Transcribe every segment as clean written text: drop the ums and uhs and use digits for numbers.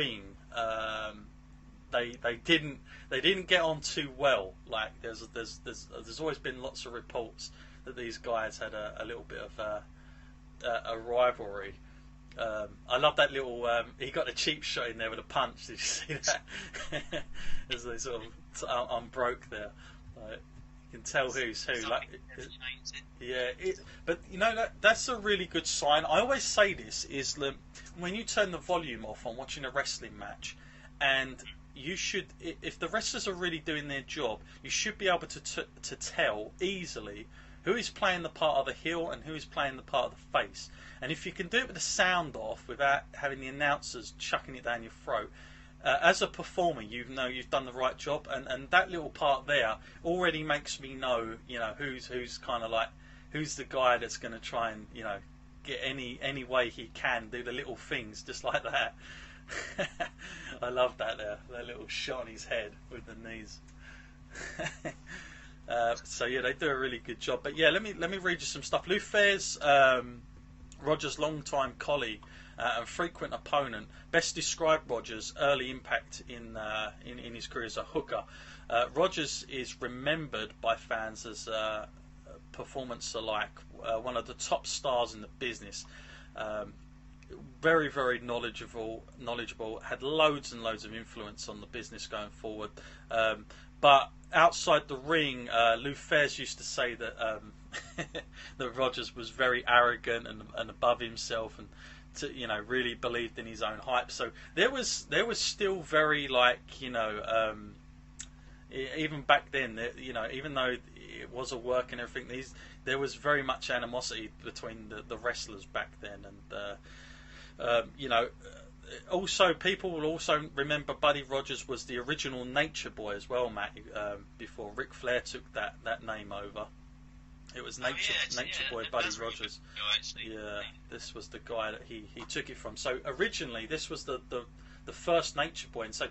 ring, they didn't get on too well. Like there's always been lots of reports that these guys had a little bit of a rivalry. I love that little. He got a cheap shot in there with a punch. Did you see that? As they sort of unbroke there. Like, you can tell who's who. Like, yeah. But you know that's a really good sign. I always say this is that when you turn the volume off on watching a wrestling match, and you should, if the wrestlers are really doing their job, you should be able to tell easily who is playing the part of the heel and who is playing the part of the face. And if you can do it with the sound off without having the announcers chucking it down your throat, as a performer, you know you've done the right job. And that little part there already makes me know, you know, who's kind of like, who's the guy that's going to try and, you know, get any way he can, do the little things just like that. I love that there, that little shot on his head with the knees. So yeah, they do a really good job. But yeah, let me read you some stuff. Lou Thez, Rogers' longtime colleague and frequent opponent, best described Rogers' early impact in his career as a hooker. Rogers is remembered by fans as performance alike, one of the top stars in the business. Very, very knowledgeable, had loads and loads of influence on the business going forward. But outside the ring, Lou Thez used to say that that Rogers was very arrogant and above himself, and you know, really believed in his own hype. So there was still very, like, you know, even back then, you know, even though it was a work and everything, there was very much animosity between the wrestlers back then, and you know. Also, people will also remember Buddy Rogers was the original Nature Boy as well, Matt. Before Ric Flair took that name over, it was Nature Boy Buddy Rogers. Yeah, this was the guy that he took it from. So originally, this was the first Nature Boy, and so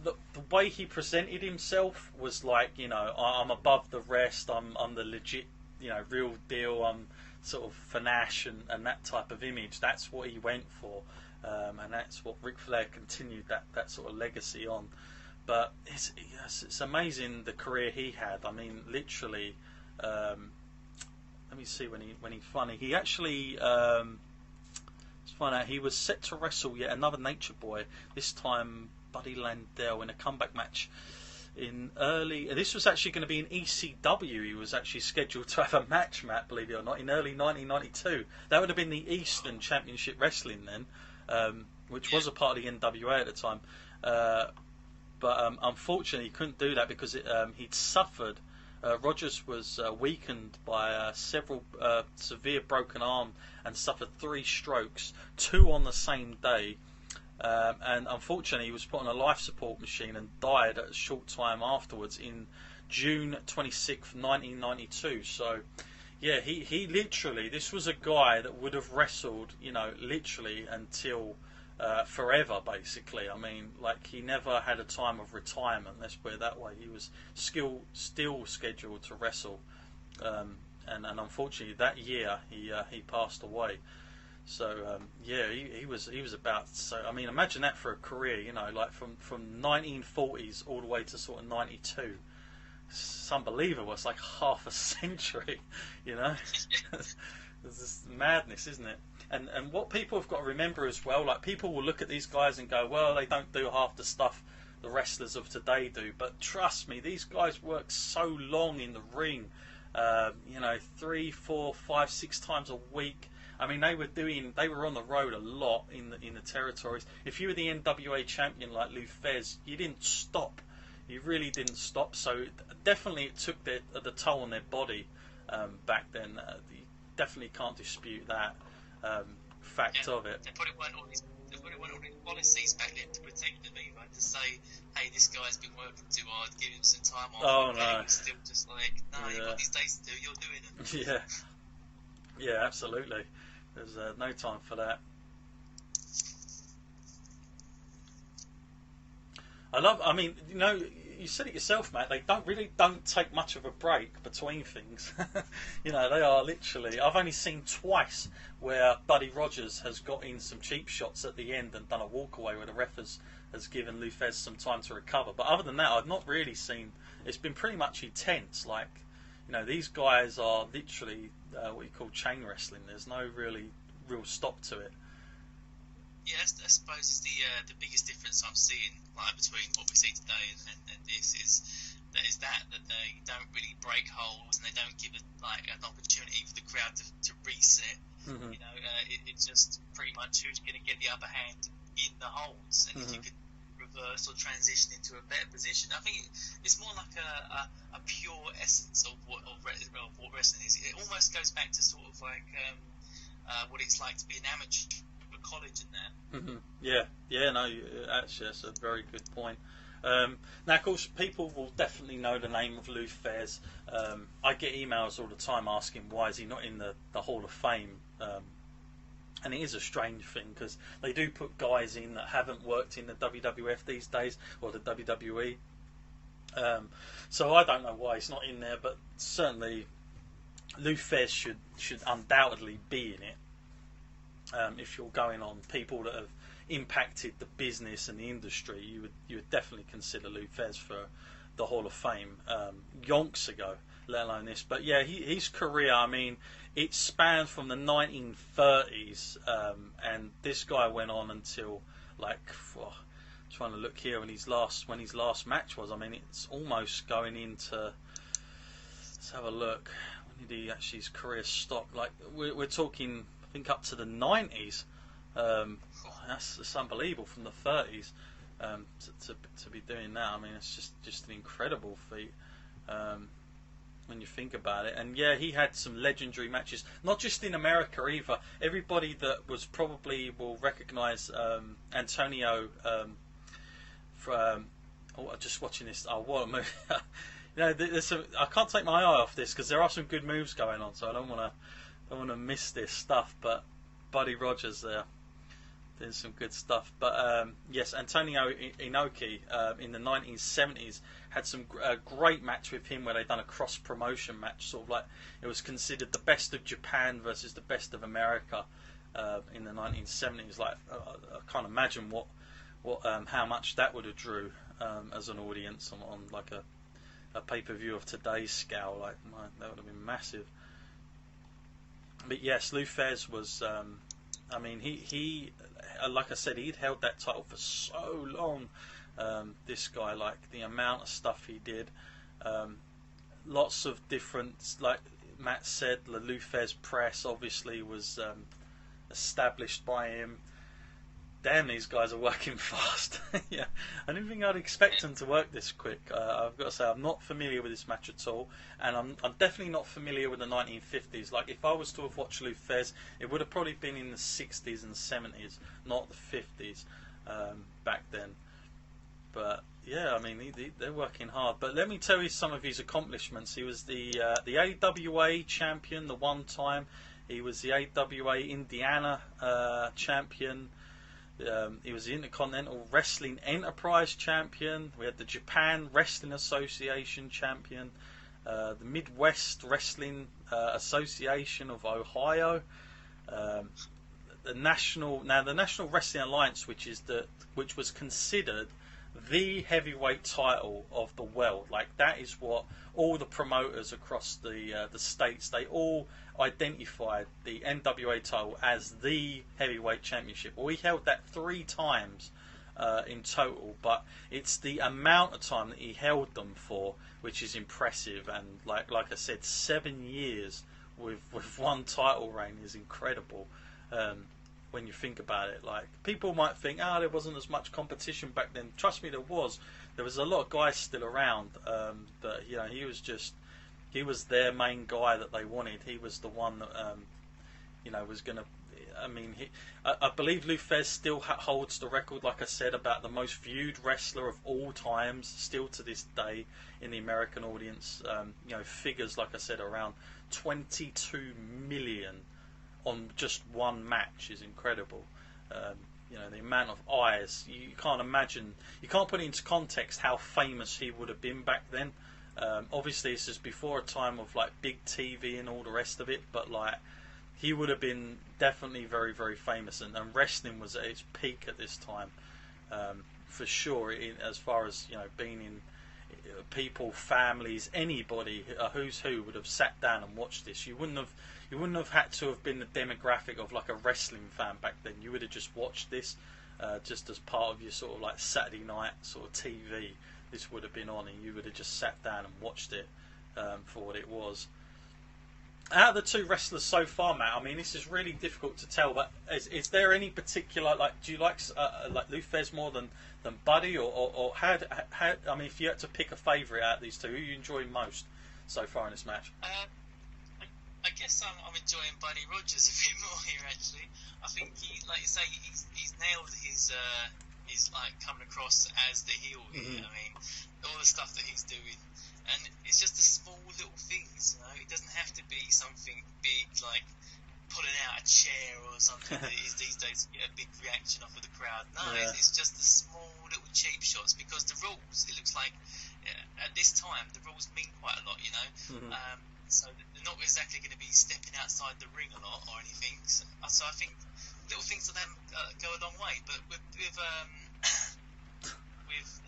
the way he presented himself was like, you know, I'm above the rest. I'm the legit, you know, real deal. I'm sort of panache and that type of image. That's what he went for. And that's what Ric Flair continued that sort of legacy on. But it's amazing the career he had. I mean, literally, let me see when he finally, he actually, let's find out, he was set to wrestle yet another Nature Boy, this time Buddy Landel, in a comeback match in early, this was actually going to be in ECW. He was actually scheduled to have a match, Matt, believe it or not, in early 1992. That would have been the Eastern Championship Wrestling then. Which was a part of the NWA at the time, but unfortunately he couldn't do that because he'd suffered. Rogers was weakened by several severe broken arm and suffered 3 strokes, 2 on the same day, and unfortunately he was put on a life support machine and died a short time afterwards in June 26th, 1992. So. Yeah, he literally, this was a guy that would have wrestled, you know, literally until forever, basically. I mean, like, he never had a time of retirement, let's put it that way. He was still scheduled to wrestle, and unfortunately that year he passed away. So yeah, he was about, so I mean, imagine that for a career, you know, like from 1940s all the way to sort of 92. It's unbelievable. It's like half a century, you know. There's this madness, isn't it? And what people have got to remember as well, like, people will look at these guys and go, well, they don't do half the stuff the wrestlers of today do. But trust me, these guys work so long in the ring, you know, 3, 4, 5, 6 times a week. I mean, they were on the road a lot in the territories. If you were the NWA champion like Lou Thez, you didn't stop. You really didn't stop, so definitely it took the toll on their body back then. You definitely can't dispute that fact of it. They probably weren't all these policies back then to protect them, even to say, hey, this guy's been working too hard, give him some time off. Oh no! It was still just like, no, you've got these days to do, you're doing Yeah, them. yeah, absolutely. There's no time for that. I mean, you know, you said it yourself, Matt. They don't take much of a break between things. You know, they are literally. I've only seen twice where Buddy Rogers has got in some cheap shots at the end and done a walkaway where the ref has given Lou Thez some time to recover. But other than that, I've not really seen. It's been pretty much intense. Like, you know, these guys are literally what you call chain wrestling. There's no real stop to it. Yeah, I suppose it's the biggest difference I'm seeing, like, between what we see today and this is that they don't really break holes and they don't give it like an opportunity for the crowd to reset. Mm-hmm. You know, it's just pretty much who's going to get the upper hand in the holes, and if you can reverse or transition into a better position. I think it's more like a pure essence of what wrestling is. It almost goes back to sort of like what it's like to be an amateur at college and that. Mm-hmm. Yeah, no, actually that's a very good point. Now, of course, people will definitely know the name of Lou Thez. I get emails all the time asking why is he not in the Hall of Fame. And it is a strange thing because they do put guys in that haven't worked in the WWF these days or the WWE. So I don't know why he's not in there, but certainly Lou Thez should undoubtedly be in it. If you're going on people that have impacted the business and the industry, you would definitely consider Lou Thez for the Hall of Fame yonks ago, let alone this. But yeah, his career, I mean, it spanned from the 1930s, and this guy went on until like, trying to look here when his last match was. I mean, it's almost going into. Let's have a look. When did he actually his career stop? Like we're talking, I think up to the 90s. That's unbelievable from the 30s to be doing that. I mean, it's just an incredible feat. When you think about it. And yeah, he had some legendary matches, not just in America either. Everybody that was probably will recognise Antonio from just watching this. Oh, what a move. You know, I can't take my eye off this because there are some good moves going on, so I don't want to miss this stuff. But Buddy Rogers there doing some good stuff. But yes, Antonio Inoki in the 1970s had some great match with him where they done a cross promotion match, sort of like it was considered the best of Japan versus the best of America in the 1970s. Like I can't imagine what how much that would have drew as an audience on like a pay-per-view of today's scale. Like that would have been massive. But yes, Lou Thez was. I mean, he like I said, he'd held that title for so long. This guy, like the amount of stuff he did, lots of different, like Matt said, the Lou Thez press obviously was established by him. Damn, these guys are working fast. Yeah, I didn't think I'd expect them to work this quick. I've got to say, I'm not familiar with this match at all, and I'm definitely not familiar with the 1950s. Like, if I was to have watched Lou Thez, it would have probably been in the 60s and 70s, not the 50s back then. But yeah, I mean, they're working hard. But let me tell you some of his accomplishments. He was the AWA champion the one time. He was the AWA Indiana champion. He was the Intercontinental Wrestling Enterprise champion. We had the Japan Wrestling Association champion, the Midwest Wrestling Association of Ohio, the National Wrestling Alliance, which was considered the heavyweight title of the world. Like, that is what all the promoters across the states, they all identified the NWA title as the heavyweight championship. Well, he held that 3 times in total, but it's the amount of time that he held them for which is impressive. And like I said, 7 years with one title reign is incredible. When you think about it, like, people might think, there wasn't as much competition back then. Trust me, there was a lot of guys still around, but you know, he was their main guy that they wanted. He was the one that you know, was gonna. I mean, I believe Lou Thez still holds the record, like I said, about the most viewed wrestler of all times, still to this day in the American audience. You know, figures, like I said, around 22 million on just one match is incredible. you know, the amount of eyes. You can't imagine. You can't put it into context how famous he would have been back then. Obviously, this is before a time of like big TV and all the rest of it, but like he would have been definitely very, very famous, and wrestling was at its peak at this time, for sure. As far as, you know, being in people, families, anybody, a who's who would have sat down and watched this. You wouldn't have had to have been the demographic of like a wrestling fan back then. You would have just watched this, just as part of your sort of like Saturday night sort of TV. This would have been on, and you would have just sat down and watched it for what it was. Out of the two wrestlers so far, Matt, I mean, this is really difficult to tell, but is there any particular, like, do you like Lou Thez more than Buddy, or how, I mean, if you had to pick a favourite out of these two, who you enjoy most so far in this match? I guess I'm enjoying Buddy Rogers a bit more here, actually. I think he, like you say, he's nailed his like coming across as the heel here. I mean, all the stuff that he's doing, and it's just the small little things, you know. It doesn't have to be something big like pulling out a chair or something that is these days to get a big reaction off of the crowd. No, it's just the small little cheap shots, because the rules, it looks like at this time the rules mean quite a lot, you know. So they're not exactly going to be stepping outside the ring a lot or anything. So I think little things like that go a long way. But with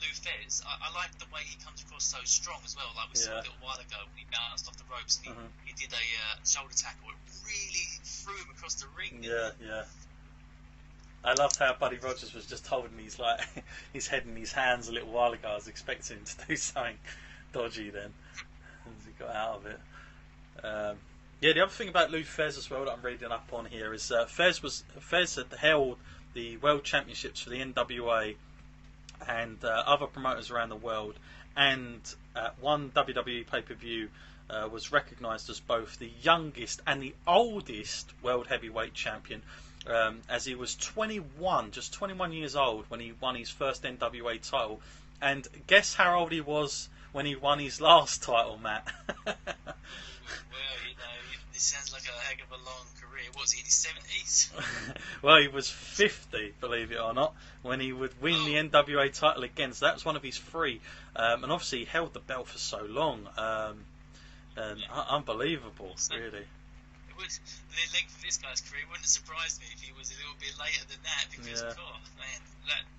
Lou Thez, I like the way he comes across so strong as well. Like we saw a little while ago when he bounced off the ropes and he did a shoulder tackle. It really threw him across the ring. Yeah. I loved how Buddy Rogers was just holding his his head in his hands a little while ago. I was expecting him to do something dodgy then, as he got out of it. The other thing about Lou Thez as well that I'm reading up on here is Thez had held the World Championships for the NWA and other promoters around the world, and at one WWE pay-per-view was recognised as both the youngest and the oldest World Heavyweight Champion, as he was 21, just 21 years old when he won his first NWA title. And guess how old he was when he won his last title, Matt? Well, you know, it sounds like a heck of a long career. What was he, in his 70s? Well, he was 50, believe it or not, when he would win the NWA title again. So that was one of his three. And obviously he held the belt for so long. Unbelievable, really. The length of this guy's career wouldn't have surprised me if he was a little bit later than that, because,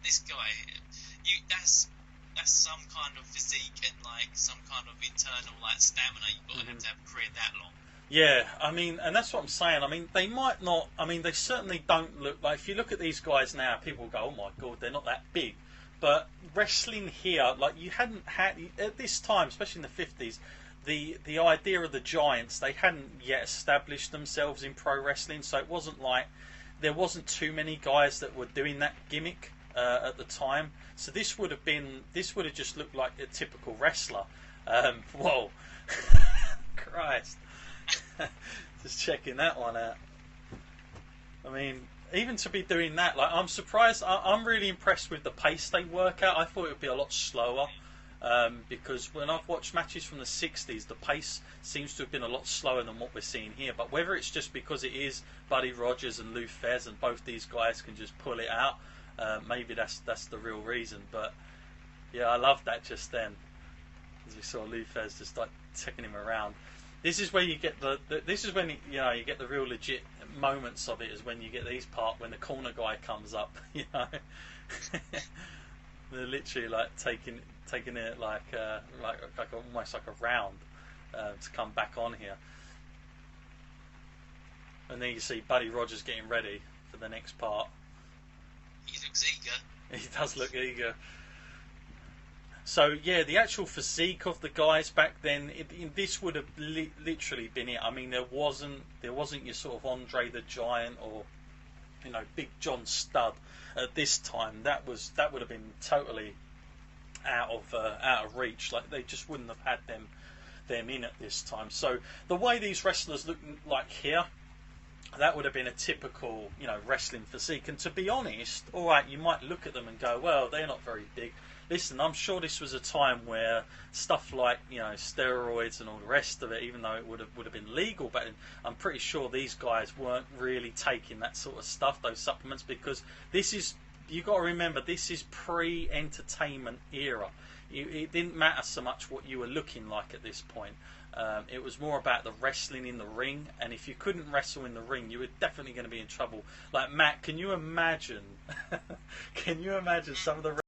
this guy, that's some kind of physique and like some kind of internal like stamina. You've got to have a career that long. Yeah, I mean, and that's what I'm saying. I mean, they might not. I mean, they certainly don't look like. If you look at these guys now, people go, "Oh my god, they're not that big." But wrestling here, like you hadn't had at this time, especially in the 50s, the idea of the giants. They hadn't yet established themselves in pro wrestling, so it wasn't like there wasn't too many guys that were doing that gimmick at the time. So this would have just looked like a typical wrestler. Whoa, Christ! Just checking that one out. I mean, even to be doing that, like I'm surprised. I'm really impressed with the pace they work at. I thought it would be a lot slower, because when I've watched matches from the 60s, the pace seems to have been a lot slower than what we're seeing here. But whether it's just because it is Buddy Rogers and Lou Thez, and both these guys can just pull it out, maybe that's the real reason. But yeah, I love that just then, as we saw Lou Thez just like taking him around. This is where you get this is when you get the real legit moments of it, is when you get these when the corner guy comes up, you know. They're literally like taking it like almost like a round to come back on here. And then you see Buddy Rogers getting ready for the next part. He looks eager. He does look eager. So yeah, the actual physique of the guys back then, this would have literally been it. I mean, there wasn't your sort of Andre the Giant or Big John Studd at this time. That would have been totally out of reach. Like they just wouldn't have had them in at this time. So the way these wrestlers look like here, that would have been a typical, wrestling physique. And to be honest, all right, you might look at them and go, well, they're not very big. Listen, I'm sure this was a time where stuff like, steroids and all the rest of it, even though it would have been legal, but I'm pretty sure these guys weren't really taking that sort of stuff, those supplements, because you got to remember, this is pre-entertainment era. It didn't matter so much what you were looking like at this point. It was more about the wrestling in the ring, and if you couldn't wrestle in the ring, you were definitely going to be in trouble. Like, Matt, can you imagine? Can you imagine some of the